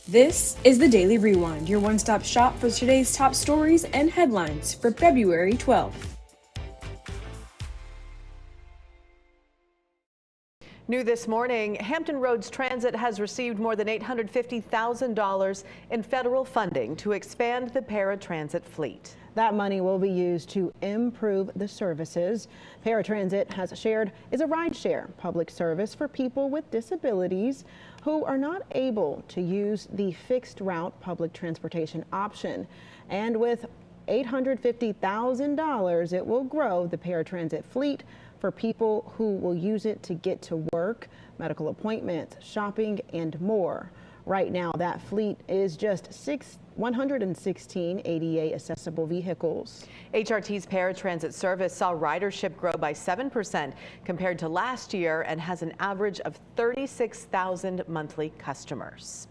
This is the Daily Rewind, your one-stop shop for today's top stories and headlines for February 12th. New this morning, Hampton Roads Transit has received more than $850,000 in federal funding to expand the paratransit fleet. That money will be used to improve the services. Paratransit has shared is a rideshare public service for people with disabilities who are not able to use the fixed route public transportation option. And with $850,000, it will grow the paratransit fleet for people who will use it to get to work, medical appointments, shopping, and more. Right now, that fleet is just 116 ADA accessible vehicles. HRT's paratransit service saw ridership grow by 7% compared to last year and has an average of 36,000 monthly customers.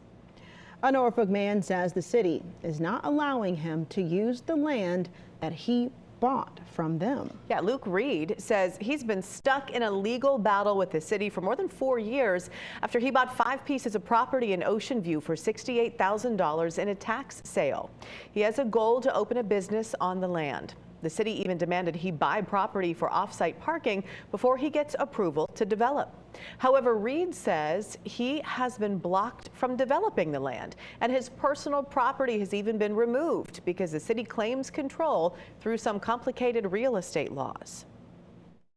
A Norfolk man says the city is not allowing him to use the land that he bought from them. Yeah, Luke Reed says he's been stuck in a legal battle with the city for more than 4 years after he bought 5 pieces of property in Ocean View for $68,000 in a tax sale. He has a goal to open a business on the land. The city even demanded he buy property for off-site parking before he gets approval to develop. However, Reed says he has been blocked from developing the land, and his personal property has even been removed because the city claims control through some complicated real estate laws.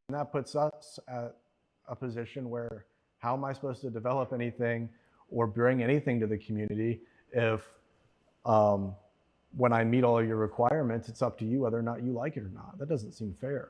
And that puts us at a position where how am I supposed to develop anything or bring anything to the community if when I meet all your requirements, it's up to you whether or not you like it or not. That doesn't seem fair.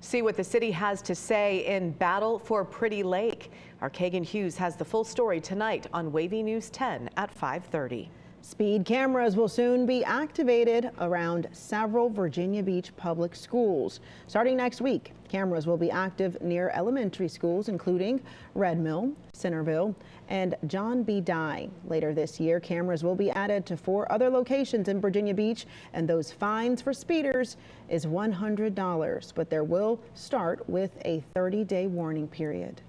See what the city has to say in Battle for Pretty Lake. Our Kagan Hughes has the full story tonight on WAVY News 10 at 5:30. Speed cameras will soon be activated around several Virginia Beach public schools. Starting next week, cameras will be active near elementary schools, including Red Mill, Centerville, and John B. Dye. Later this year, cameras will be added to 4 other locations in Virginia Beach, and those fines for speeders is $100, but there will start with a 30-day warning period.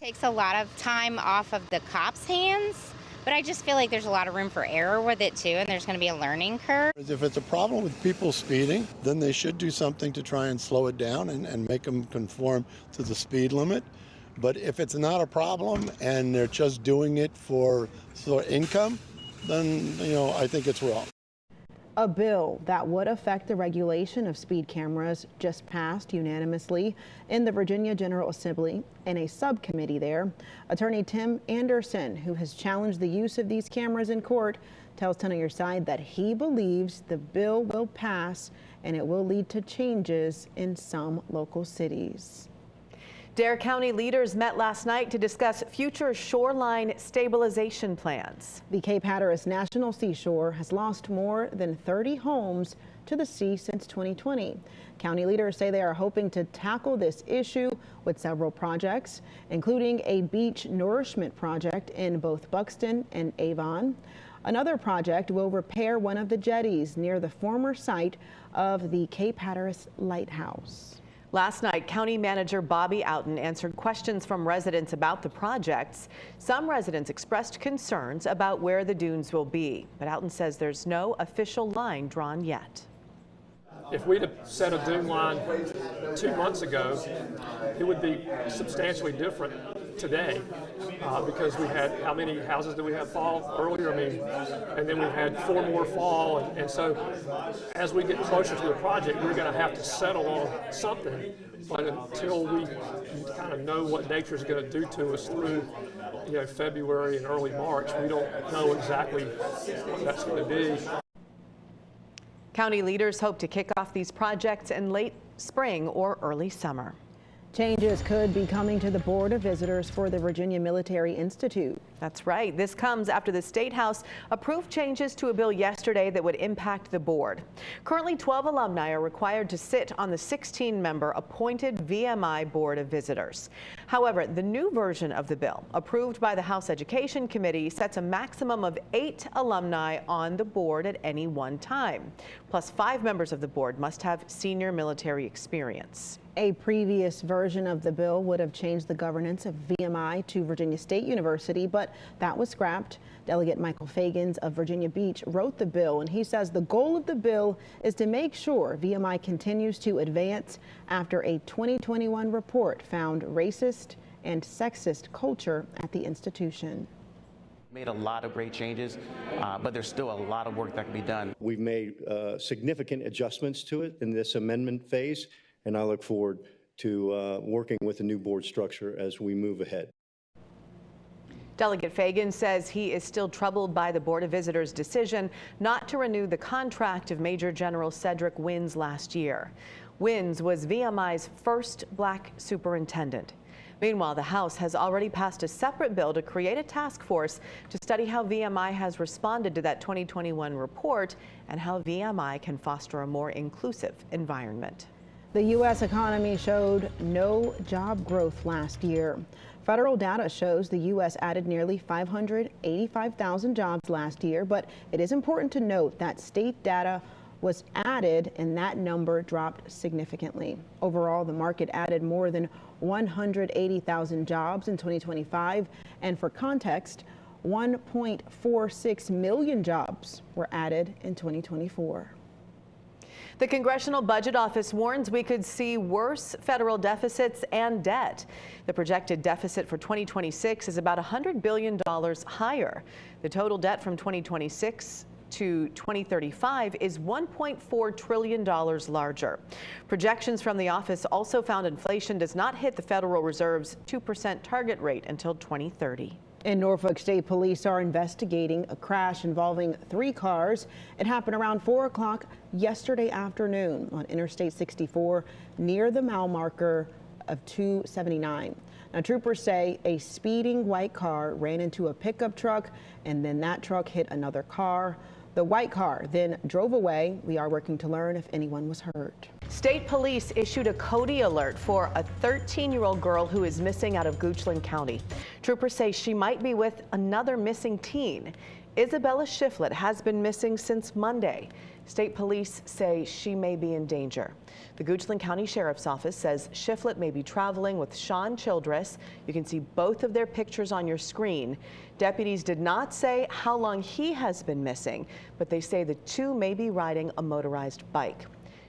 It takes a lot of time off of the cops' hands. But I just feel like there's a lot of room for error with it too, and there's going to be a learning curve. If it's a problem with people speeding, then they should do something to try and slow it down and make them conform to the speed limit. But if it's not a problem and they're just doing it for income, then, I think it's wrong. A bill that would affect the regulation of speed cameras just passed unanimously in the Virginia General Assembly in a subcommittee there. Attorney Tim Anderson, who has challenged the use of these cameras in court, tells 10 on Your Side that he believes the bill will pass and it will lead to changes in some local cities. Dare County leaders met last night to discuss future shoreline stabilization plans. The Cape Hatteras National Seashore has lost more than 30 homes to the sea since 2020. County leaders say they are hoping to tackle this issue with several projects, including a beach nourishment project in both Buxton and Avon. Another project will repair one of the jetties near the former site of the Cape Hatteras Lighthouse. Last night, County Manager Bobby Outen answered questions from residents about the projects. Some residents expressed concerns about where the dunes will be, but Outen says there's no official line drawn yet. If we'd have set a dune line 2 months ago, it would be substantially different today because we had, how many houses did we have fall earlier? And then we had 4 more fall. And so as we get closer to the project, we're going to have to settle on something. But until we kind of know what nature's going to do to us through February and early March, we don't know exactly what that's going to be. County leaders hope to kick off these projects in late spring or early summer. Changes could be coming to the Board of Visitors for the Virginia Military Institute. That's right. This comes after the State House approved changes to a bill yesterday that would impact the board. Currently, 12 alumni are required to sit on the 16-member appointed VMI Board of Visitors. However, the new version of the bill, approved by the House Education Committee, sets a maximum of 8 alumni on the board at any one time. Plus, 5 members of the board must have senior military experience. A previous version of the bill would have changed the governance of VMI to Virginia State University, but that was scrapped. Delegate Michael Fagans of Virginia Beach wrote the bill, and he says the goal of the bill is to make sure VMI continues to advance after a 2021 report found racist and sexist culture at the institution. Made a lot of great changes, but there's still a lot of work that can be done. We've made significant adjustments to it in this amendment phase, and I look forward to working with the new board structure as we move ahead. Delegate Fagan says he is still troubled by the Board of Visitors' decision not to renew the contract of Major General Cedric Wins last year. Wins was VMI's first black superintendent. Meanwhile, the House has already passed a separate bill to create a task force to study how VMI has responded to that 2021 report and how VMI can foster a more inclusive environment. The U.S. economy showed no job growth last year. Federal data shows the U.S. added nearly 585,000 jobs last year, but it is important to note that state data was added and that number dropped significantly. Overall, the market added more than 180,000 jobs in 2025, and for context, 1.46 million jobs were added in 2024. The Congressional Budget Office warns we could see worse federal deficits and debt. The projected deficit for 2026 is about $100 billion higher. The total debt from 2026 to 2035 is $1.4 trillion larger. Projections from the office also found inflation does not hit the Federal Reserve's 2% target rate until 2030. In Norfolk, state police are investigating a crash involving 3 cars. It happened around 4 o'clock yesterday afternoon on Interstate 64 near the mile marker of 279. Now, troopers say a speeding white car ran into a pickup truck, and then that truck hit another car. The white car then drove away. We are working to learn if anyone was hurt. State police issued a Cody alert for a 13-year-old girl who is missing out of Goochland County. Troopers say she might be with another missing teen. Isabella Shiflett has been missing since Monday. State police say she may be in danger. The Goochland County Sheriff's Office says Shiflett may be traveling with Sean Childress. You can see both of their pictures on your screen. Deputies did not say how long he has been missing, but they say the two may be riding a motorized bike.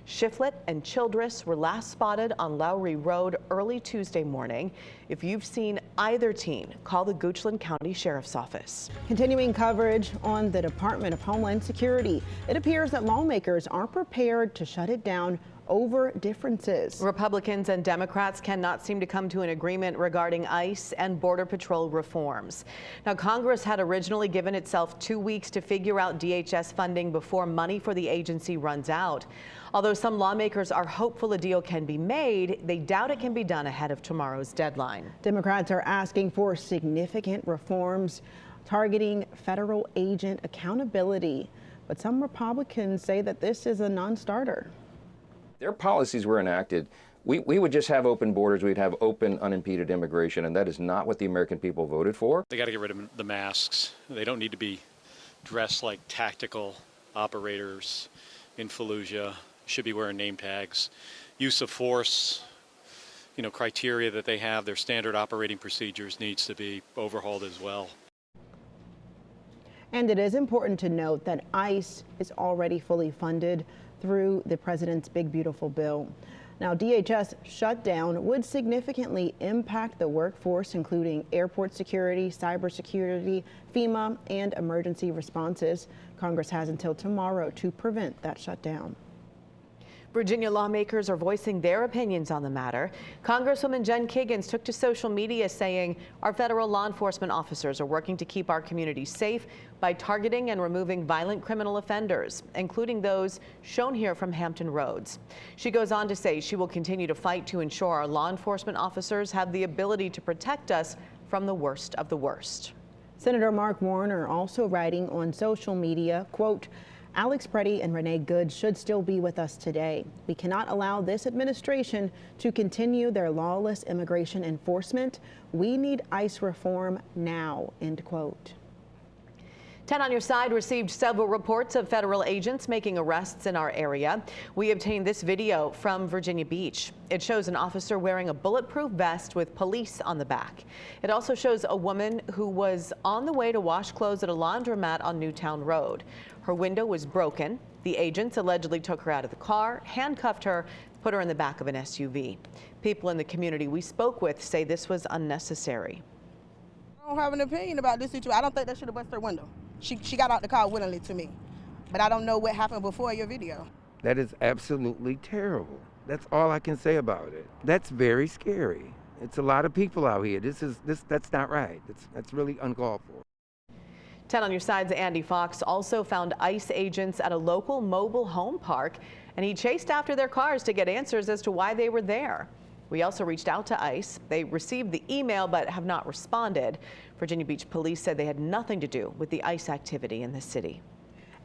Shiflett and Childress were last spotted on Lowry Road early Tuesday morning. If you've seen either teen, call the Goochland County Sheriff's Office. Continuing coverage on the Department of Homeland Security. It appears that lawmakers aren't prepared to shut it down over differences. Republicans and Democrats cannot seem to come to an agreement regarding ICE and Border Patrol reforms. Now, Congress had originally given itself 2 weeks to figure out DHS funding before money for the agency runs out. Although some lawmakers are hopeful a deal can be made, they doubt it can be done ahead of tomorrow's deadline. Democrats are asking for significant reforms targeting federal agent accountability, but some Republicans say that this is a non-starter. Their policies were enacted. We would just have open borders. We'd have open, unimpeded immigration, and that is not what the American people voted for. They got to get rid of the masks. They don't need to be dressed like tactical operators in Fallujah. Should be wearing name tags. Use of force, criteria that they have, their standard operating procedures needs to be overhauled as well. And it is important to note that ICE is already fully funded through the president's big, beautiful bill. Now, DHS shutdown would significantly impact the workforce, including airport security, cybersecurity, FEMA, and emergency responses. Congress has until tomorrow to prevent that shutdown. Virginia lawmakers are voicing their opinions on the matter. Congresswoman Jen Kiggins took to social media saying, our federal law enforcement officers are working to keep our communities safe by targeting and removing violent criminal offenders, including those shown here from Hampton Roads. She goes on to say she will continue to fight to ensure our law enforcement officers have the ability to protect us from the worst of the worst. Senator Mark Warner also writing on social media, quote, Alex Preddy and Renee Good should still be with us today. We cannot allow this administration to continue their lawless immigration enforcement. We need ICE reform now, end quote. 10 on your side received several reports of federal agents making arrests in our area. We obtained this video from Virginia Beach. It shows an officer wearing a bulletproof vest with police on the back. It also shows a woman who was on the way to wash clothes at a laundromat on Newtown Road. Her window was broken. The agents allegedly took her out of the car, handcuffed her, put her in the back of an SUV. People in the community we spoke with say this was unnecessary. I don't have an opinion about this situation. I don't think they should have busted her window. She got out the car willingly to me, but I don't know what happened before your video. That is absolutely terrible. That's all I can say about it. That's very scary. It's a lot of people out here. That's not right. That's really uncalled for. 10 on your side's Andy Fox also found ICE agents at a local mobile home park, and he chased after their cars to get answers as to why they were there. We also reached out to ICE. They received the email but have not responded. Virginia Beach police said they had nothing to do with the ICE activity in the city.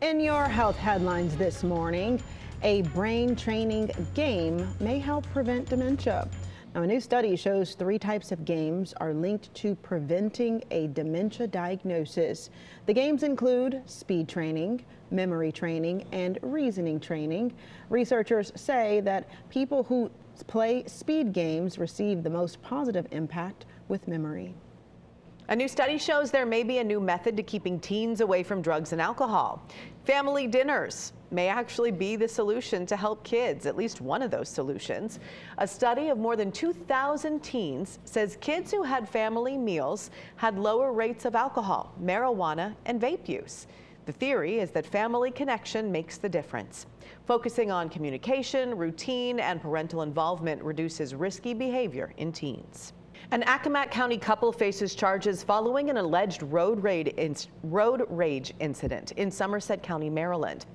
In your health headlines this morning, a brain training game may help prevent dementia. Now, a new study shows 3 types of games are linked to preventing a dementia diagnosis. The games include speed training, memory training, and reasoning training. Researchers say that people who play speed games receive the most positive impact with memory. A new study shows there may be a new method to keeping teens away from drugs and alcohol. Family dinners may actually be the solution to help kids, at least one of those solutions. A study of more than 2,000 teens says kids who had family meals had lower rates of alcohol, marijuana, and vape use. The theory is that family connection makes the difference. Focusing on communication, routine, and parental involvement reduces risky behavior in teens. An Accomack County couple faces charges following an alleged road rage incident in Somerset County, Maryland.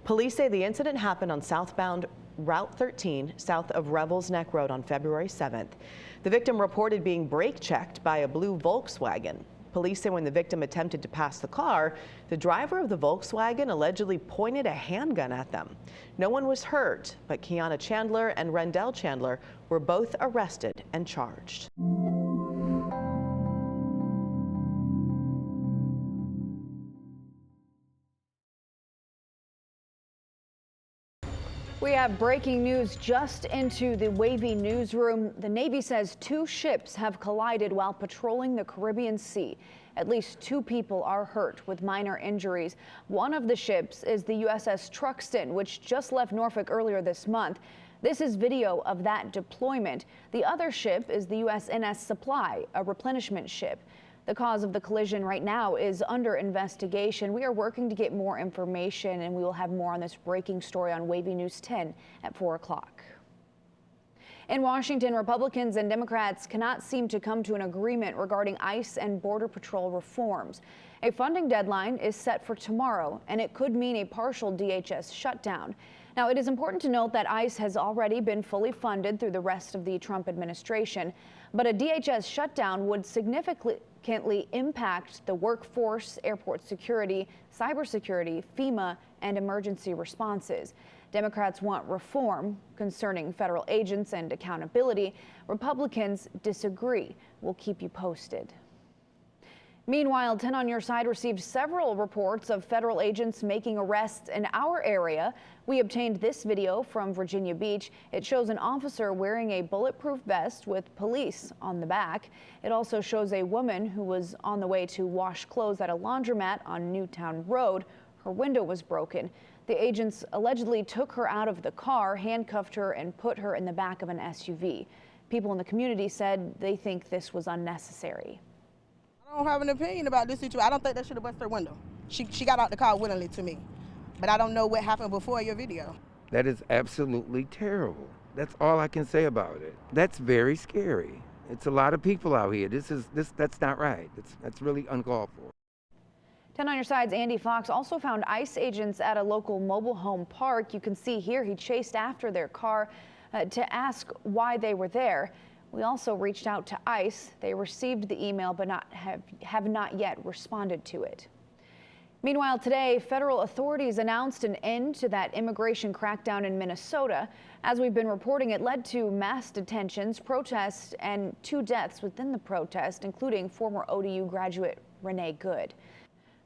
Police say the incident happened on southbound Route 13 south of Revels Neck Road on February 7th. The victim reported being brake checked by a blue Volkswagen. Police say when the victim attempted to pass the car, the driver of the Volkswagen allegedly pointed a handgun at them. No one was hurt, but Kiana Chandler and Rendell Chandler were both arrested and charged. We have breaking news just into the WAVY newsroom. The Navy says 2 ships have collided while patrolling the Caribbean Sea. At least 2 people are hurt with minor injuries. One of the ships is the USS Truxtun, which just left Norfolk earlier this month. This is video of that deployment. The other ship is the USNS Supply, a replenishment ship. The cause of the collision right now is under investigation. We are working to get more information, and we will have more on this breaking story on WAVY News 10 at 4 o'clock. In Washington, Republicans and Democrats cannot seem to come to an agreement regarding ICE and Border Patrol reforms. A funding deadline is set for tomorrow, and it could mean a partial DHS shutdown. Now, it is important to note that ICE has already been fully funded through the rest of the Trump administration, but a DHS shutdown would significantly impact the workforce, airport security, cybersecurity, FEMA, and emergency responses. Democrats want reform concerning federal agents and accountability. Republicans disagree. We'll keep you posted. Meanwhile, 10 on your side received several reports of federal agents making arrests in our area. We obtained this video from Virginia Beach. It shows an officer wearing a bulletproof vest with police on the back. It also shows a woman who was on the way to wash clothes at a laundromat on Newtown Road. Her window was broken. The agents allegedly took her out of the car, handcuffed her, and put her in the back of an SUV. People in the community said they think this was unnecessary. I don't have an opinion about this situation. I don't think they should have busted her window. She got out the car willingly to me, but I don't know what happened before your video. That is absolutely terrible. That's all I can say about it. That's very scary. It's a lot of people out here. That's not right. That's really uncalled for. 10 on your side's Andy Fox also found ICE agents at a local mobile home park. You can see here he chased after their car to ask why they were there. We also reached out to ICE. They received the email but have not yet responded to it. Meanwhile, today, federal authorities announced an end to that immigration crackdown in Minnesota. As we've been reporting, it led to mass detentions, protests, and 2 deaths within the protest, including former ODU graduate Renee Good.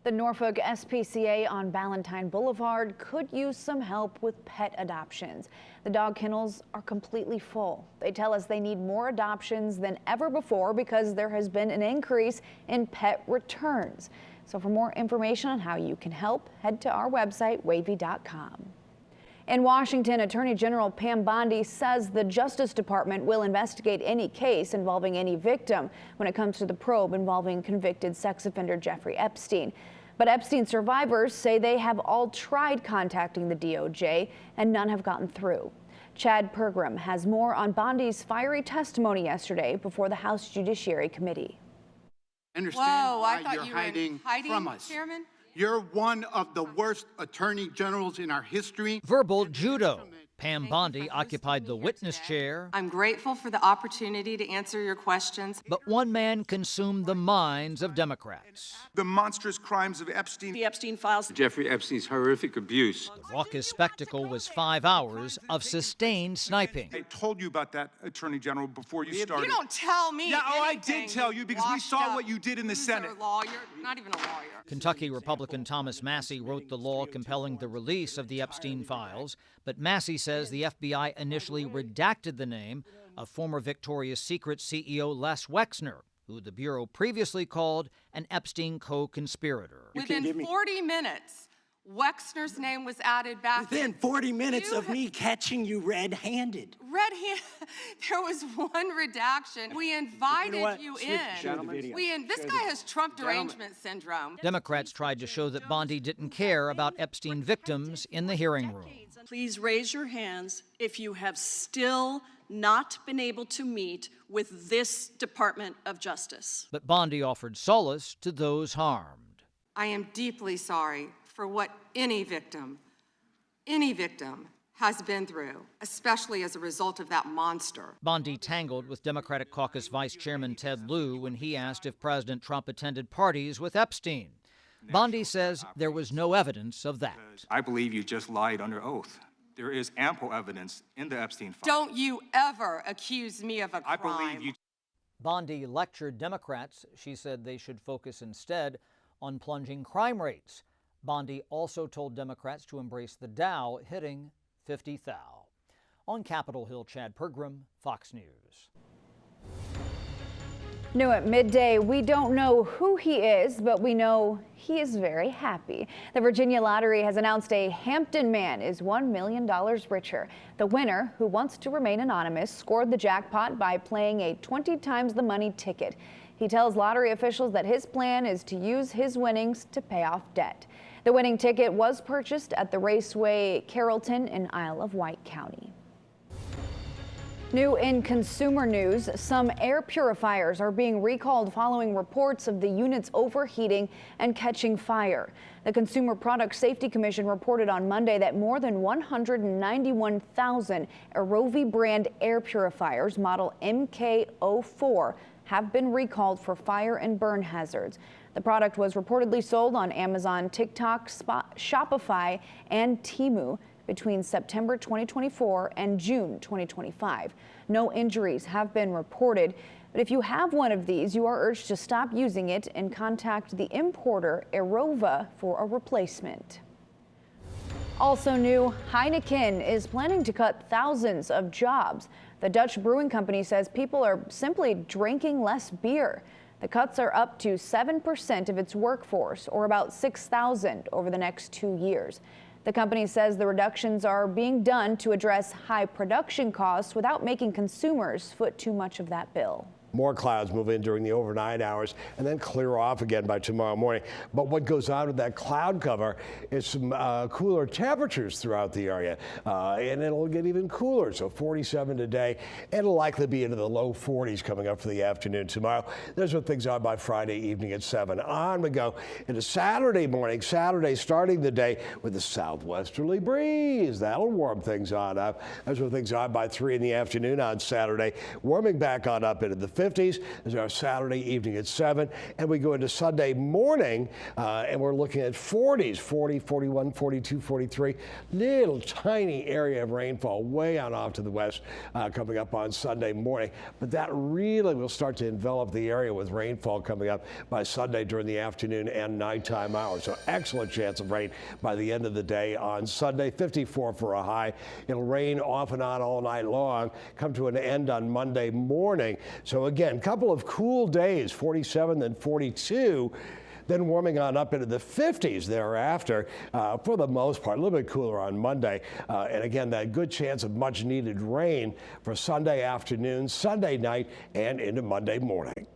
The Norfolk SPCA on Ballantyne Boulevard could use some help with pet adoptions. The dog kennels are completely full. They tell us they need more adoptions than ever before because there has been an increase in pet returns. So for more information on how you can help, head to our website, WAVY.com. In Washington, Attorney General Pam Bondi says the Justice Department will investigate any case involving any victim when it comes to the probe involving convicted sex offender Jeffrey Epstein. But Epstein survivors say they have all tried contacting the DOJ and none have gotten through. Chad Pergram has more on Bondi's fiery testimony yesterday before the House Judiciary Committee. Understand why you're hiding from us. Chairman? You're one of the worst attorney generals in our history. Verbal judo. Pam Bondi occupied the witness chair. I'm grateful for the opportunity to answer your questions. But one man consumed the minds of Democrats. The monstrous crimes of Epstein. The Epstein files. Jeffrey Epstein's horrific abuse. The raucous spectacle was 5 hours of sustained sniping. I told you about that, Attorney General, before you started. You don't tell me. Yeah, I did tell you because we saw what you did in the Senate. Lawyer, not even a lawyer. Kentucky Republican Thomas Massie wrote the law compelling the release of the Epstein files, but Massie says the FBI initially redacted the name of former Victoria's Secret CEO Les Wexner, who the Bureau previously called an Epstein co-conspirator. Within 40 minutes, Wexner's name was added back. Within 40 minutes of me catching you red-handed. There was one redaction. We invited you in. This guy has Trump derangement syndrome. Democrats tried to show that Bondi didn't care about Epstein victims in the hearing room. Please raise your hands if you have still not been able to meet with this Department of Justice. But Bondi offered solace to those harmed. I am deeply sorry for what any victim has been through, especially as a result of that monster. Bondi tangled with Democratic Caucus Vice Chairman Ted Lieu when he asked if President Trump attended parties with Epstein. Bondi says there was no evidence of that. I believe you just lied under oath. There is ample evidence in the Epstein file. Don't you ever accuse me of a crime. I believe you. Bondi lectured Democrats. She said they should focus instead on plunging crime rates. Bondi also told Democrats to embrace the Dow, hitting 50 thou. On Capitol Hill, Chad Pergram, Fox News. New at midday, we don't know who he is, but we know he is very happy. The Virginia Lottery has announced a Hampton man is $1 million richer. The winner, who wants to remain anonymous, scored the jackpot by playing a 20 times the money ticket. He tells lottery officials that his plan is to use his winnings to pay off debt. The winning ticket was purchased at the Raceway Carrollton in Isle of Wight County. New in consumer news, some air purifiers are being recalled following reports of the units overheating and catching fire. The Consumer Product Safety Commission reported on Monday that more than 191,000 Arovi brand air purifiers model MK04 have been recalled for fire and burn hazards. The product was reportedly sold on Amazon, TikTok, Shopify, and Temu between September 2024 and June 2025. No injuries have been reported, but if you have one of these, you are urged to stop using it and contact the importer Arova for a replacement. Also new, Heineken is planning to cut thousands of jobs. The Dutch brewing company says people are simply drinking less beer. The cuts are up to 7% of its workforce, or about 6,000 over the next 2 years. The company says the reductions are being done to address high production costs without making consumers foot too much of that bill. More clouds move in during the overnight hours and then clear off again by tomorrow morning. But what goes on with that cloud cover is some cooler temperatures throughout the area. And it'll get even cooler. So 47 today. It'll likely be into the low 40s coming up for the afternoon tomorrow. There's what things are by Friday evening at 7. On we go into Saturday morning. Saturday starting the day with a southwesterly breeze. That'll warm things on up. There's what things are by 3 in the afternoon on Saturday. Warming back on up into the 50s. There's our Saturday evening at 7. And we go into Sunday morning and we're looking at 40s, 40, 41, 42, 43. Little tiny area of rainfall way out off to the west coming up on Sunday morning. But that really will start to envelop the area with rainfall coming up by Sunday during the afternoon and nighttime hours. So excellent chance of rain by the end of the day on Sunday. 54 for a high. It'll rain off and on all night long, come to an end on Monday morning. So again, couple of cool days, 47 then 42. Then warming on up into the 50s thereafter for the most part. A little bit cooler on Monday. And again, that good chance of much needed rain for Sunday afternoon, Sunday night, and into Monday morning.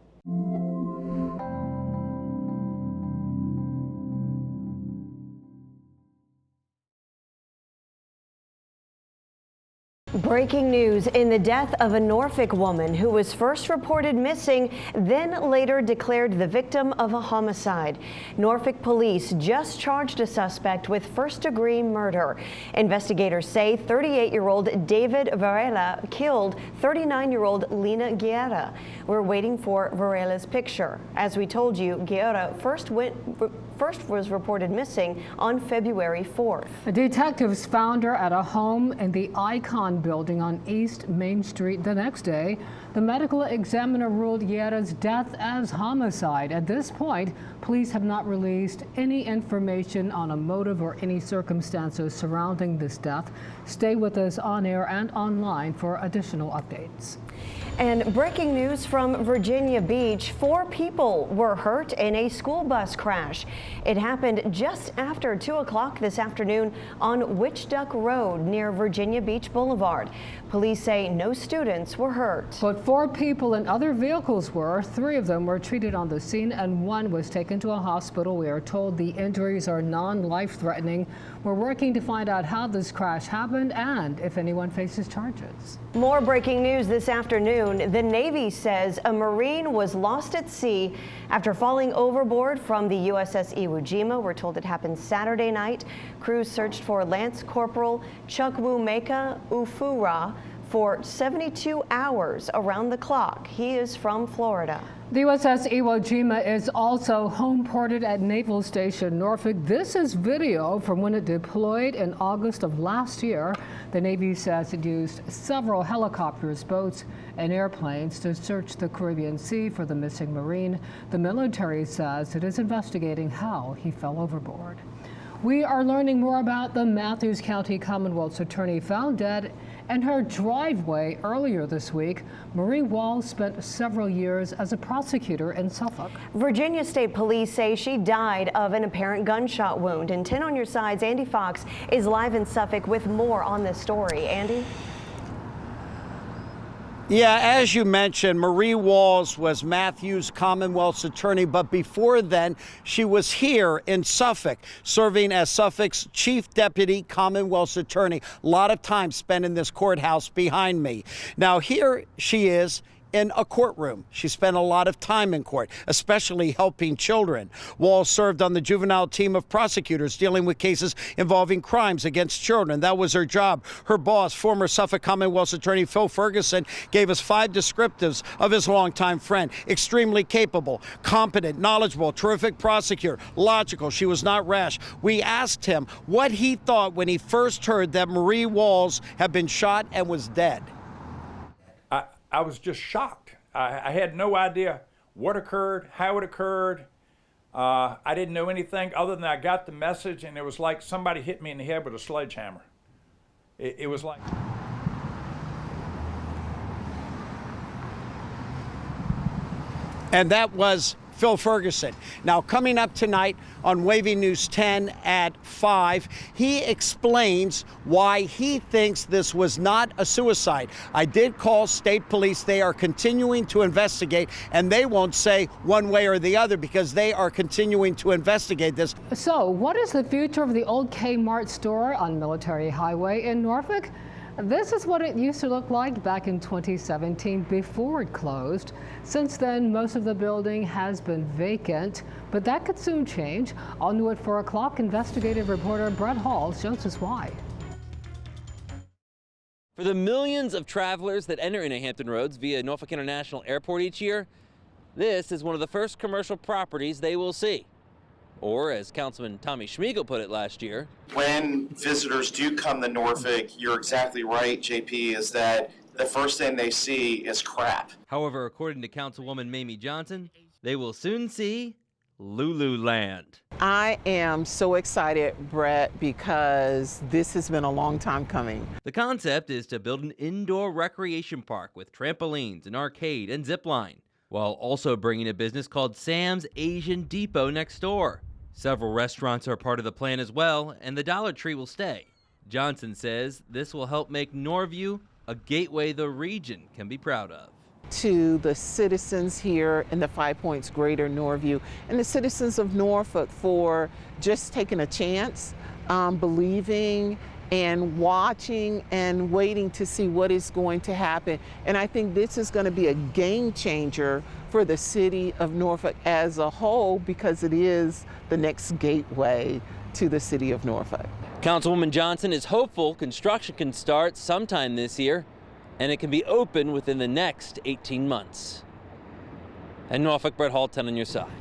Breaking news in the death of a Norfolk woman who was first reported missing, then later declared the victim of a homicide. Norfolk police just charged a suspect with first-degree murder. Investigators say 38-year-old David Varela killed 39-year-old Lena Guerra. We're waiting for Varela's picture. As we told you, Guerra first was reported missing on February 4th. Detectives found her at a home in the Icon building on East Main Street the next day. The medical examiner ruled Guerra's death as homicide. At this point, police have not released any information on a motive or any circumstances surrounding this death. Stay with us on air and online for additional updates. And breaking news from Virginia Beach, 4 people were hurt in a school bus crash. It happened just after 2 o'clock this afternoon on Witchduck Road near Virginia Beach Boulevard. Police say no students were hurt. But 4 people in other vehicles were. 3 of them were treated on the scene and 1 was taken to a hospital. We are told the injuries are non-life-threatening. We're working to find out how this crash happened and if anyone faces charges. More breaking news this afternoon. The Navy says a Marine was lost at sea after falling overboard from the USS Iwo Jima. We're told it happened Saturday night. Crews searched for Lance Corporal Chukwumeka Ufura for 72 hours around the clock. He is from Florida. The USS Iwo Jima is also home ported at Naval Station Norfolk. This is video from when it deployed in August of last year. The Navy says it used several helicopters, boats, and airplanes to search the Caribbean Sea for the missing Marine. The military says it is investigating how he fell overboard. We are learning more about the Matthews County Commonwealth's attorney found dead in her driveway earlier this week. Marie Walls spent several years as a prosecutor in Suffolk. Virginia State Police say she died of an apparent gunshot wound. And 10 on your side's Andy Fox is live in Suffolk with more on this story. Andy? Yeah, as you mentioned, Marie Walls was Matthews Commonwealth's attorney, but before then, she was here in Suffolk, serving as Suffolk's Chief Deputy Commonwealth's attorney. A lot of time spent in this courthouse behind me. Now, here she is in a courtroom. She spent a lot of time in court, especially helping children. Walls served on the juvenile team of prosecutors dealing with cases involving crimes against children. That was her job. Her boss, former Suffolk Commonwealth's attorney Phil Ferguson, gave us 5 descriptives of his longtime friend. Extremely capable, competent, knowledgeable, terrific prosecutor, logical. She was not rash. We asked him what he thought when he first heard that Marie Walls had been shot and was dead. I was just shocked. I had no idea what occurred, how it occurred. I didn't know anything other than I got the message, and it was like somebody hit me in the head with a sledgehammer. It was like... And that was Phil Ferguson. Now, coming up tonight on WAVY News 10 at 5, he explains why he thinks this was not a suicide. I did call state police. They are continuing to investigate, and they won't say one way or the other because they are continuing to investigate this. So, what is the future of the old Kmart store on Military Highway in Norfolk? This is what it used to look like back in 2017 before it closed. Since then, most of the building has been vacant, but that could soon change. All new at 4 o'clock, investigative reporter Brett Hall shows us why. For the millions of travelers that enter into Hampton Roads via Norfolk International Airport each year, this is one of the first commercial properties they will see. Or, as Councilman Tommy Schmiegel put it last year, when visitors do come to Norfolk, you're exactly right, JP, is that the first thing they see is crap. However, according to Councilwoman Mamie Johnson, they will soon see Lululand. I am so excited, Brett, because this has been a long time coming. The concept is to build an indoor recreation park with trampolines, an arcade, and zip line, while also bringing a business called Sam's Asian Depot next door. Several restaurants are part of the plan as well, and the Dollar Tree will stay. Johnson says this will help make Norview a gateway the region can be proud of. To the citizens here in the 5 Points Greater Norview and the citizens of Norfolk for just taking a chance, believing and watching and waiting to see what is going to happen. And I think this is going to be a game changer for the city of Norfolk as a whole, because it is the next gateway to the city of Norfolk. Councilwoman Johnson is hopeful construction can start sometime this year, and it can be open within the next 18 months. And Norfolk, Brett Hall, 10 on your side.